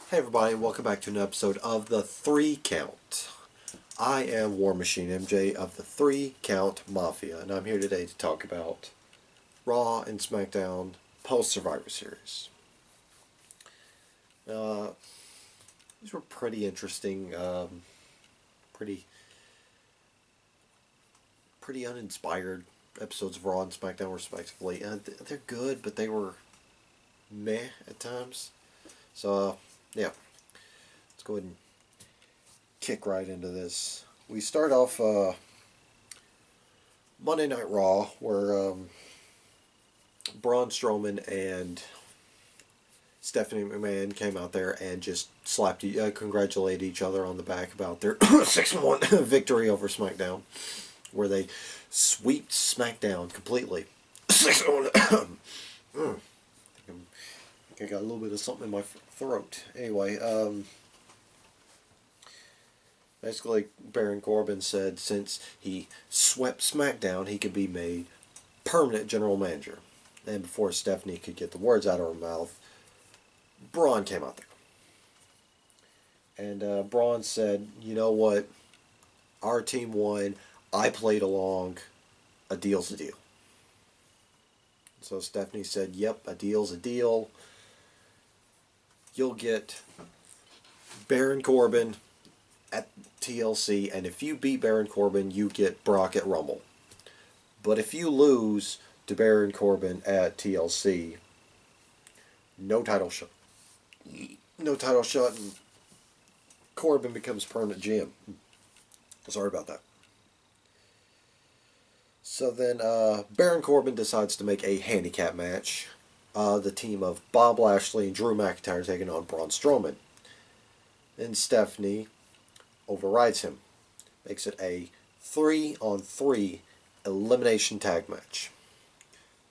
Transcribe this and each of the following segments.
Hey everybody, welcome back to an episode of the 3 Count. I am War Machine MJ of the 3 Count Mafia, and I'm here today to talk about Raw and SmackDown post Survivor Series. Uh, these were pretty interesting, pretty uninspired episodes of Raw and SmackDown, respectively. They're good, but they were meh at times. So, yeah, let's go ahead and kick right into this. We start off Monday Night Raw, where Braun Strowman and Stephanie McMahon came out there and just congratulated each other on the back about their 6-1 victory over SmackDown, where they swept SmackDown completely. 6-1. I got a little bit of something in my throat. Anyway, basically, Baron Corbin said since he swept SmackDown, he could be made permanent general manager. And before Stephanie could get the words out of her mouth, Braun came out there. And Braun said, you know what? Our team won. I played along. A deal's a deal. So Stephanie said, yep, a deal's a deal. You'll get Baron Corbin at TLC, and if you beat Baron Corbin, you get Brock at Rumble. But if you lose to Baron Corbin at TLC, no title shot. No title shot, and Corbin becomes permanent GM. Sorry about that. So then Baron Corbin decides to make a handicap match. The team of Bob Lashley and Drew McIntyre taking on Braun Strowman. Then Stephanie overrides him. Makes it a 3-on-3 elimination tag match.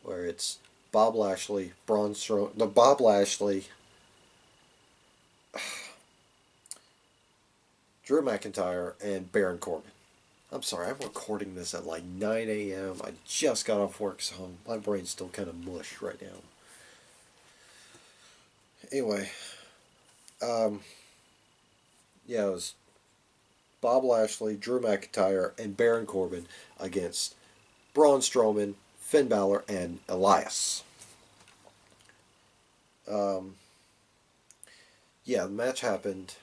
Where it's Bob Lashley, Braun Strowman, Bob Lashley, Drew McIntyre, and Baron Corbin. I'm sorry, I'm recording this at like 9 a.m. I just got off work, so my brain's still kind of mush right now. Anyway, yeah, it was Bob Lashley, Drew McIntyre, and Baron Corbin against Braun Strowman, Finn Balor, and Elias. Yeah, the match happened.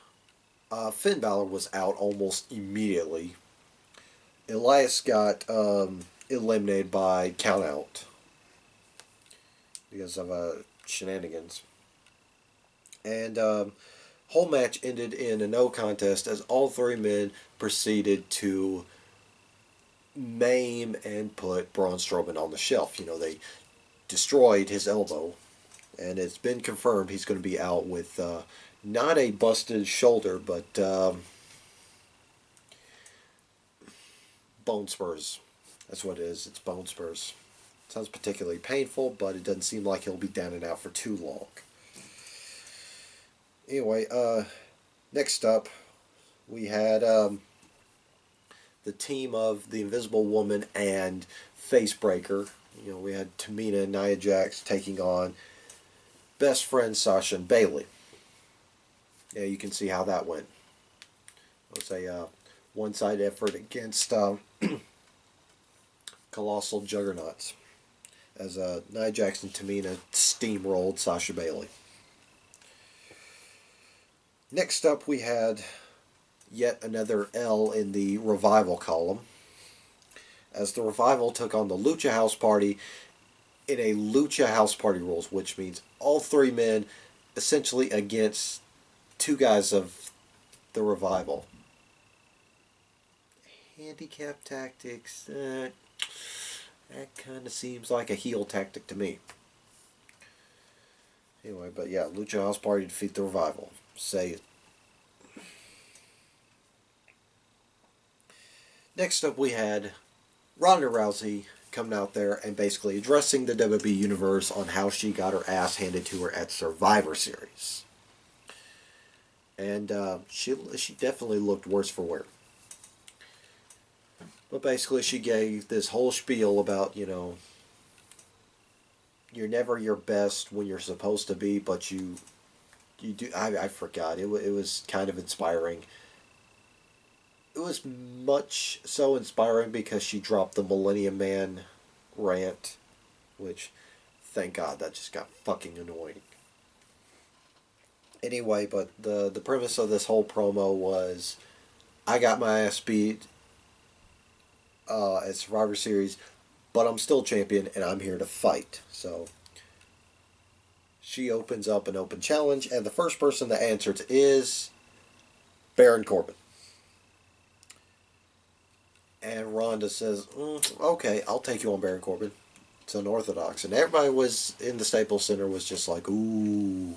Finn Balor was out almost immediately. Elias got eliminated by countout because of shenanigans. And whole match ended in a no contest as all three men proceeded to maim and put Braun Strowman on the shelf. You know, they destroyed his elbow, and it's been confirmed he's going to be out with not a busted shoulder, but bone spurs. That's what it is. It's bone spurs. Sounds particularly painful, but it doesn't seem like he'll be down and out for too long. Anyway, next up, we had the team of the Invisible Woman and Facebreaker. You know, we had Tamina and Nia Jax taking on best friend Sasha and Bayley. Yeah, you can see how that went. It was a one-side effort against colossal juggernauts, as Nia Jax and Tamina steamrolled Sasha Bayley. Next up, we had yet another L in the Revival column, as the Revival took on the Lucha House Party in a Lucha House Party rules, which means all three men essentially against two guys of the Revival. Handicap tactics, that kind of seems like a heel tactic to me. Anyway, but yeah, Lucha House Party defeat the Revival. Say it. Next up, we had Ronda Rousey coming out there and basically addressing the WWE Universe on how she got her ass handed to her at Survivor Series. And she definitely looked worse for wear. But basically, she gave this whole spiel about, you know, you're never your best when you're supposed to be, but you you do. I forgot. It was kind of inspiring. It was much so inspiring because she dropped the Millennium Man rant, which, thank God, that just got fucking annoying. Anyway, but the premise of this whole promo was I got my ass beat at Survivor Series, but I'm still champion and I'm here to fight. So she opens up an open challenge, and the first person that answers is Baron Corbin. And Ronda says, okay, I'll take you on, Baron Corbin. It's unorthodox. And everybody was in the Staples Center was just like, ooh,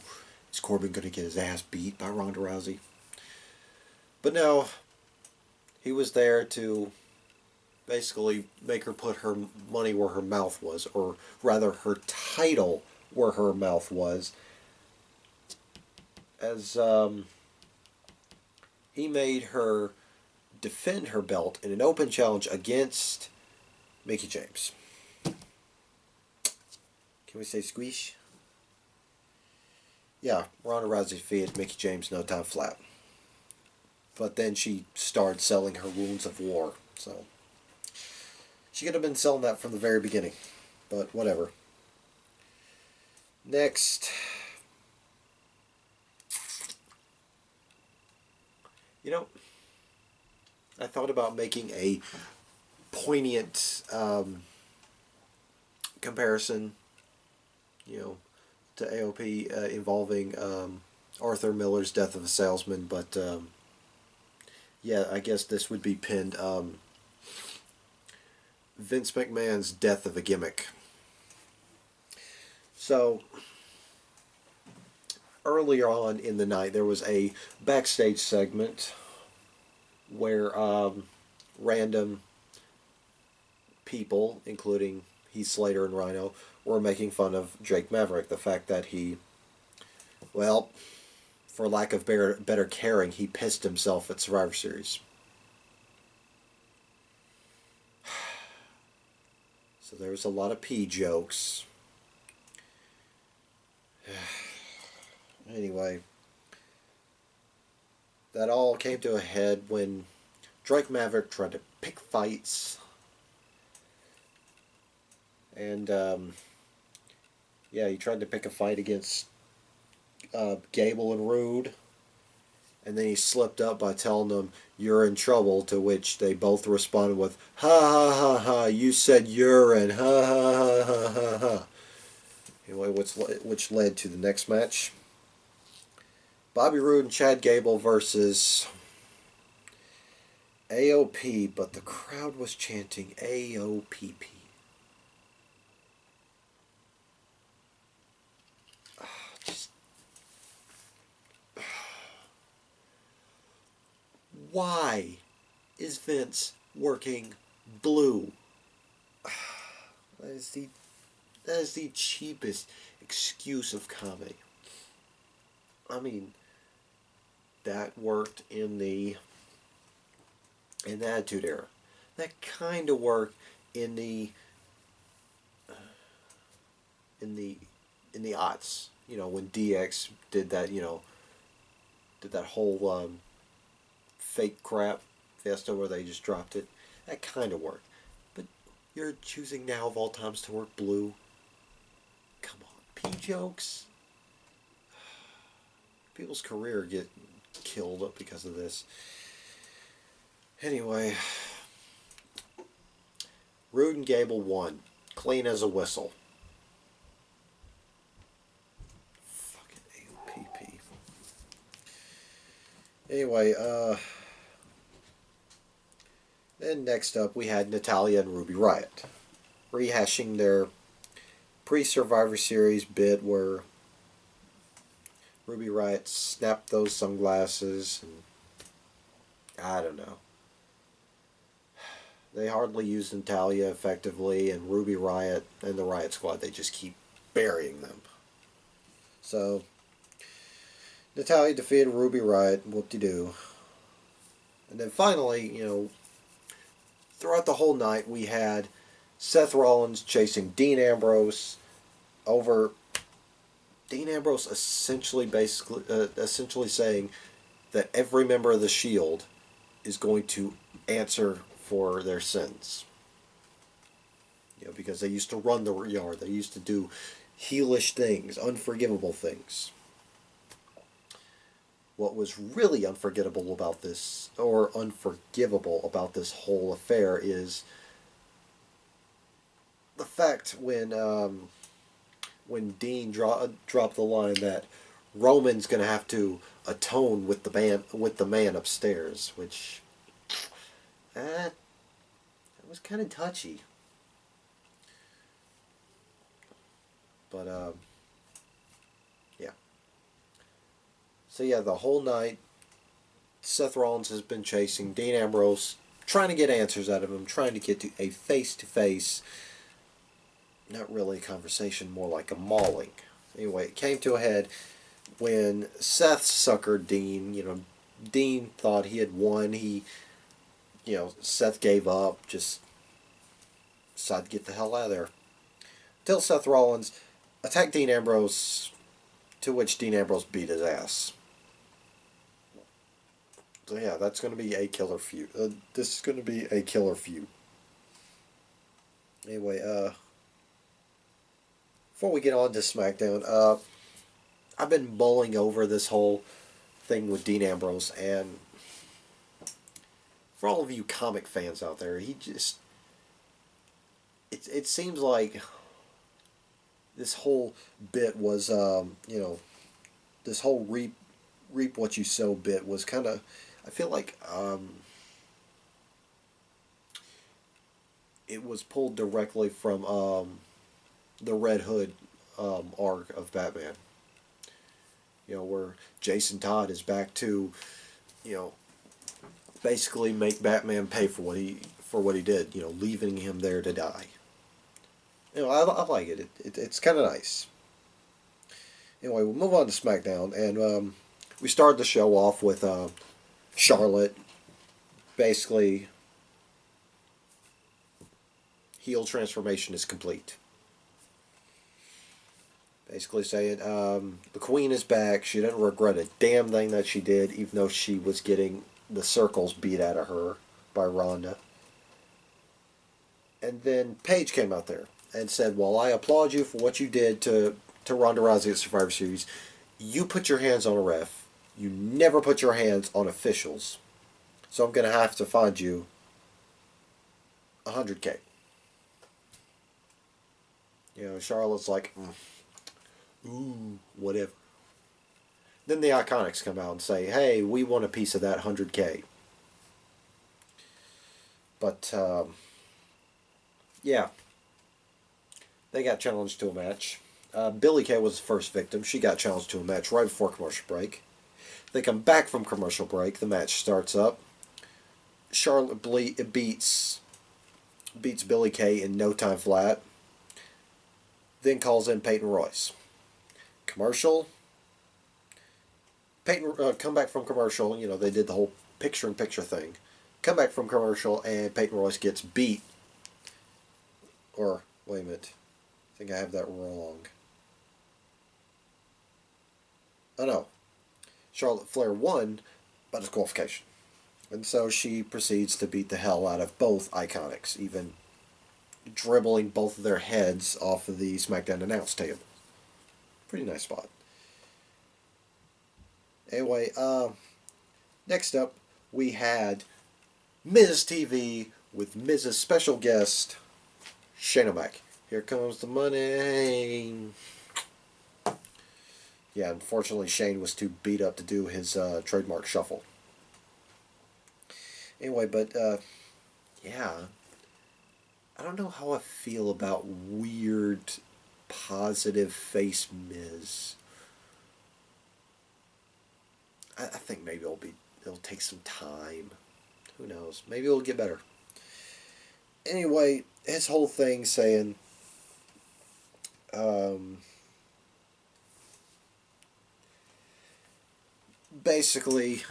is Corbin going to get his ass beat by Ronda Rousey? But no, he was there to basically make her put her money where her mouth was, or rather her title where her mouth was, as he made her defend her belt in an open challenge against Mickie James. Can we say squeeze? Yeah, Ronda Rousey defeated Mickie James no time flat. But then she started selling her wounds of war, so she could have been selling that from the very beginning, but whatever. Next, you know, I thought about making a poignant comparison, to AOP involving Arthur Miller's Death of a Salesman, but yeah, I guess this would be pinned Vince McMahon's Death of a Gimmick. So, earlier on in the night, there was a backstage segment where random people, including Heath Slater and Rhino, were making fun of Drake Maverick. The fact that he, well, for lack of better caring, he pissed himself at Survivor Series. So there was a lot of pee jokes. Anyway, that all came to a head when Drake Maverick tried to pick fights. And, yeah, he tried to pick a fight against Gable and Rude. And then he slipped up by telling them, "You're in trouble," to which they both responded with, "Ha ha ha ha, you said urine, ha ha ha ha ha ha." Anyway, which led to the next match. Bobby Roode and Chad Gable versus AOP, but the crowd was chanting AOPP. Why is Vince working blue? That is the cheapest excuse of comedy. I mean, that worked in the Attitude Era. That kind of worked in the aughts. When DX did that. Did that whole fake crap fiesta where they just dropped it. That kind of worked. But you're choosing now of all times to work blue. Come on, pee jokes. People's career get killed because of this. Anyway, Rude and Gable won, clean as a whistle. Fucking AOPP. Anyway, then next up we had Natalya and Ruby Riott rehashing their pre-Survivor Series bit where Ruby Riott snapped those sunglasses, and I don't know. They hardly used Natalya effectively, and Ruby Riott and the Riott Squad, they just keep burying them. So, Natalya defeated Ruby Riott, whoop-de-doo. And then finally, throughout the whole night, we had Seth Rollins chasing Dean Ambrose over Dean Ambrose essentially saying that every member of the Shield is going to answer for their sins. Because they used to run the yard, they used to do heelish things, unforgivable things. What was really unforgivable about this whole affair is the fact when Dean dropped the line that Roman's going to have to atone with the man upstairs, which that was kind of touchy. But yeah. So yeah, the whole night, Seth Rollins has been chasing Dean Ambrose, trying to get answers out of him, trying to get to a face-to-face, not really a conversation, more like a mauling. Anyway, it came to a head when Seth suckered Dean. Dean thought he had won. Seth gave up, just decided to get the hell out of there. Until Seth Rollins attacked Dean Ambrose, to which Dean Ambrose beat his ass. So yeah, that's going to be a killer feud. This is going to be a killer feud. Anyway, before we get on to SmackDown, I've been mulling over this whole thing with Dean Ambrose, and for all of you comic fans out there, it seems like this whole bit was, this whole reap what you sow bit was kind of, I feel like it was pulled directly from the Red Hood arc of Batman. Where Jason Todd is back to, basically make Batman pay for what he did. Leaving him there to die. I like it. It's kind of nice. Anyway, we'll move on to SmackDown, and we started the show off with Charlotte, basically, heel transformation is complete. Basically saying the Queen is back. She didn't regret a damn thing that she did, even though she was getting the circles beat out of her by Ronda. And then Paige came out there and said, "Well, I applaud you for what you did to Ronda Rousey at Survivor Series. You put your hands on a ref. You never put your hands on officials. So I'm going to have to find you $100K." Charlotte's like, ooh, whatever. Then the Iconics come out and say, "Hey, we want a piece of that $100K." But, yeah. They got challenged to a match. Billie Kay was the first victim. She got challenged to a match right before commercial break. They come back from commercial break. The match starts up. Charlotte beats Billie Kay in no time flat. Then calls in Peyton Royce. Commercial. Peyton come back from commercial. They did the whole picture-in-picture thing. Come back from commercial, and Peyton Royce gets beat. Or, wait a minute. I think I have that wrong. Oh no. Charlotte Flair won by disqualification. And so she proceeds to beat the hell out of both Iconics, even dribbling both of their heads off of the SmackDown announce table. Pretty nice spot. Anyway, next up we had Ms. TV with Mrs. Special Guest Shane O'Mac. Here comes the money. Yeah, unfortunately Shane was too beat up to do his trademark shuffle. Anyway, but yeah, I don't know how I feel about weird, positive face Miz. I think maybe it'll take some time. Who knows? Maybe it'll get better. Anyway, his whole thing saying, basically,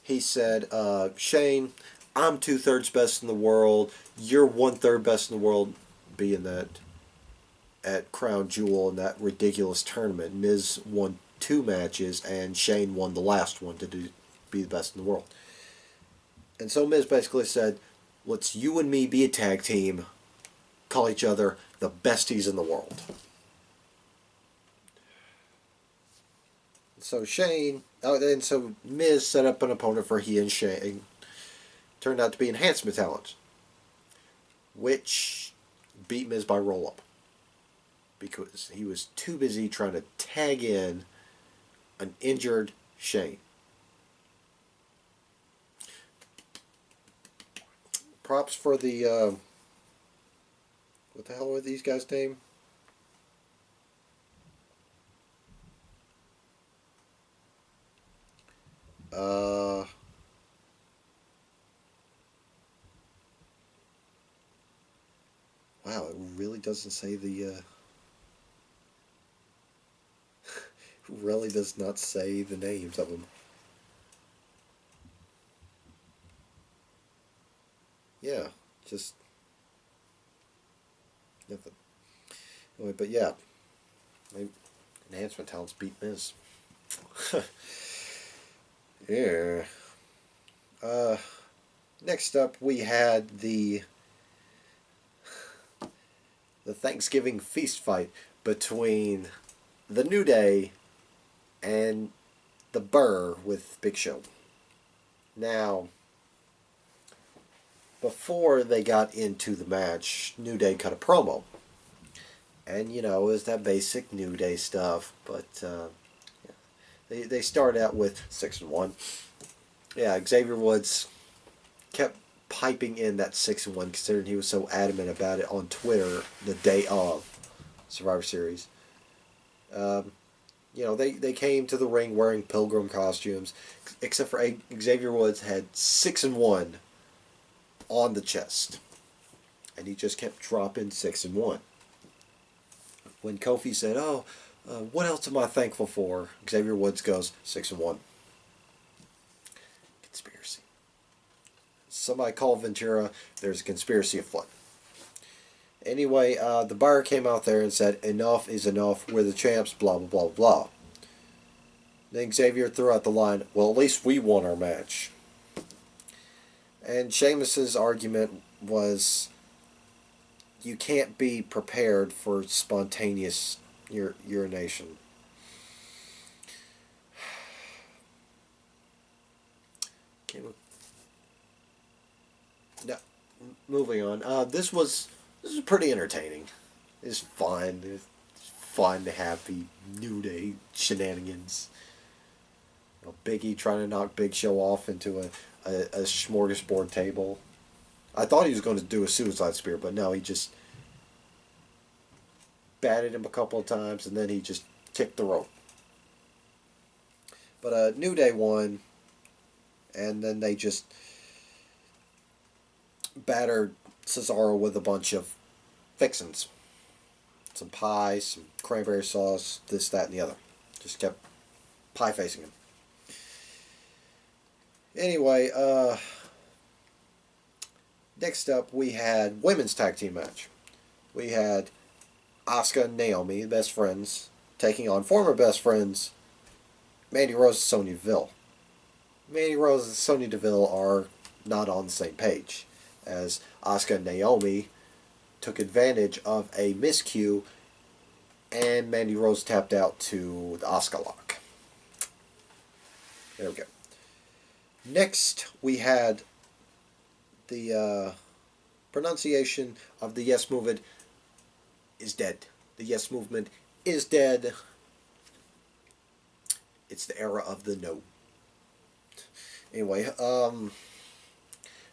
he said, Shane, I'm 2/3 best in the world. You're 1/3 best in the world, being that at Crown Jewel in that ridiculous tournament. Miz won 2 matches, and Shane won the last one to be the best in the world. And so Miz basically said, let's you and me be a tag team, call each other the besties in the world. So so Miz set up an opponent for he and Shane. Turned out to be Enhancement Talent, which beat Miz by roll-up. Because he was too busy trying to tag in an injured Shane. Props for the, what the hell were these guys' name? Wow, it really doesn't say the, really does not say the names of them. Yeah, just nothing. Anyway, but yeah, Enhancement Talents beat Miz. Yeah. Next up, we had the Thanksgiving feast fight between the New Day and the Burr with Big Show. Now, before they got into the match, New Day cut a promo. And, it was that basic New Day stuff. But they started out with 6-1. Yeah, Xavier Woods kept piping in that 6-1, considering he was so adamant about it on Twitter the day of Survivor Series. They came to the ring wearing pilgrim costumes, except for Xavier Woods had 6-1 on the chest, and he just kept dropping 6-1. When Kofi said, what else am I thankful for? Xavier Woods goes 6-1. Conspiracy. Somebody call Ventura. There's a conspiracy afoot. Anyway, the buyer came out there and said, enough is enough. We're the champs, blah, blah, blah, blah. Then Xavier threw out the line, well, at least we won our match. And Sheamus's argument was, you can't be prepared for spontaneous urination. Now, moving on. This was pretty entertaining. It's fun. It's fun to have the New Day shenanigans. Big E trying to knock Big Show off into a smorgasbord table. I thought he was going to do a suicide spear, but no, he just batted him a couple of times, and then he just kicked the rope. But New Day won, and then they just battered Cesaro with a bunch of fixins. Some pie, some cranberry sauce, this, that, and the other. Just kept pie-facing him. Anyway, next up we had women's tag team match. We had Asuka and Naomi, best friends, taking on former best friends Mandy Rose and Sonya Deville. Mandy Rose and Sonya Deville are not on the same page, as Asuka and Naomi took advantage of a miscue, and Mandy Rose tapped out to the Asuka lock. There we go. Next, we had the pronunciation of the Yes Movement is dead. The Yes Movement is dead. It's the era of the no. Anyway,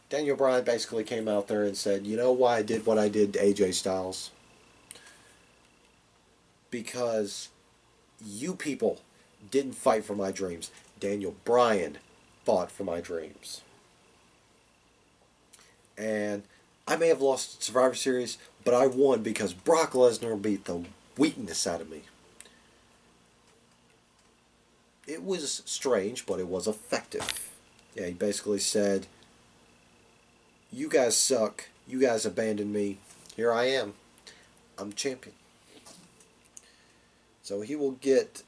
Daniel Bryan basically came out there and said, you know why I did what I did to AJ Styles? Because you people didn't fight for my dreams. Daniel Bryan fought for my dreams. And I may have lost Survivor Series, but I won because Brock Lesnar beat the weakness out of me. It was strange, but it was effective. Yeah, he basically said, you guys suck. You guys abandoned me. Here I am. I'm champion. So he will get,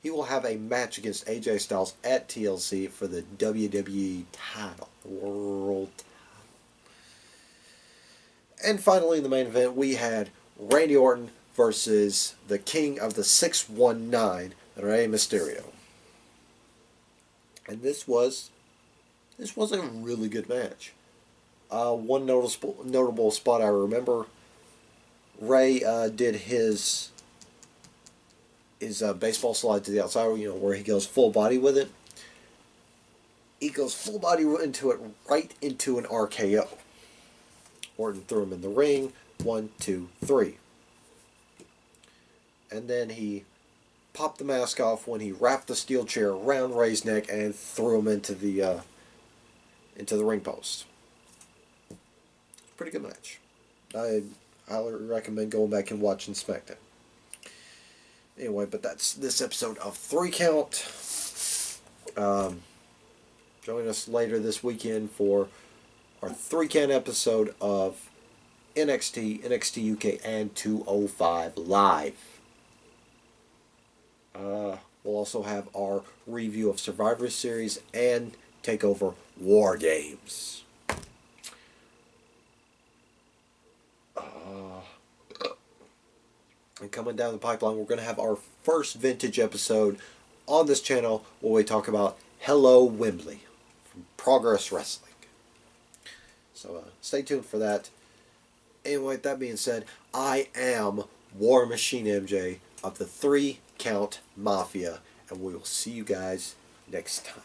he will have a match against AJ Styles at TLC for the WWE title, World title. And finally, in the main event, we had Randy Orton versus the King of the 619, Rey Mysterio. And this was a really good match. One notable spot I remember, Ray did his baseball slide to the outside, where he goes full body with it. He goes full body into it, right into an RKO. Orton threw him in the ring. 1, 2, 3. And then he popped the mask off when he wrapped the steel chair around Ray's neck and threw him into the ring post. Pretty good match. I highly recommend going back and watching SmackDown. Anyway, but that's this episode of 3 Count. Join us later this weekend for our 3 Count episode of NXT, NXT UK, and 205 Live. We'll also have our review of Survivor Series and TakeOver War Games. And coming down the pipeline, we're going to have our first vintage episode on this channel where we talk about Hello Wembley from Progress Wrestling. So stay tuned for that. Anyway, with that being said, I am War Machine MJ of the 3 Count Mafia, and we will see you guys next time.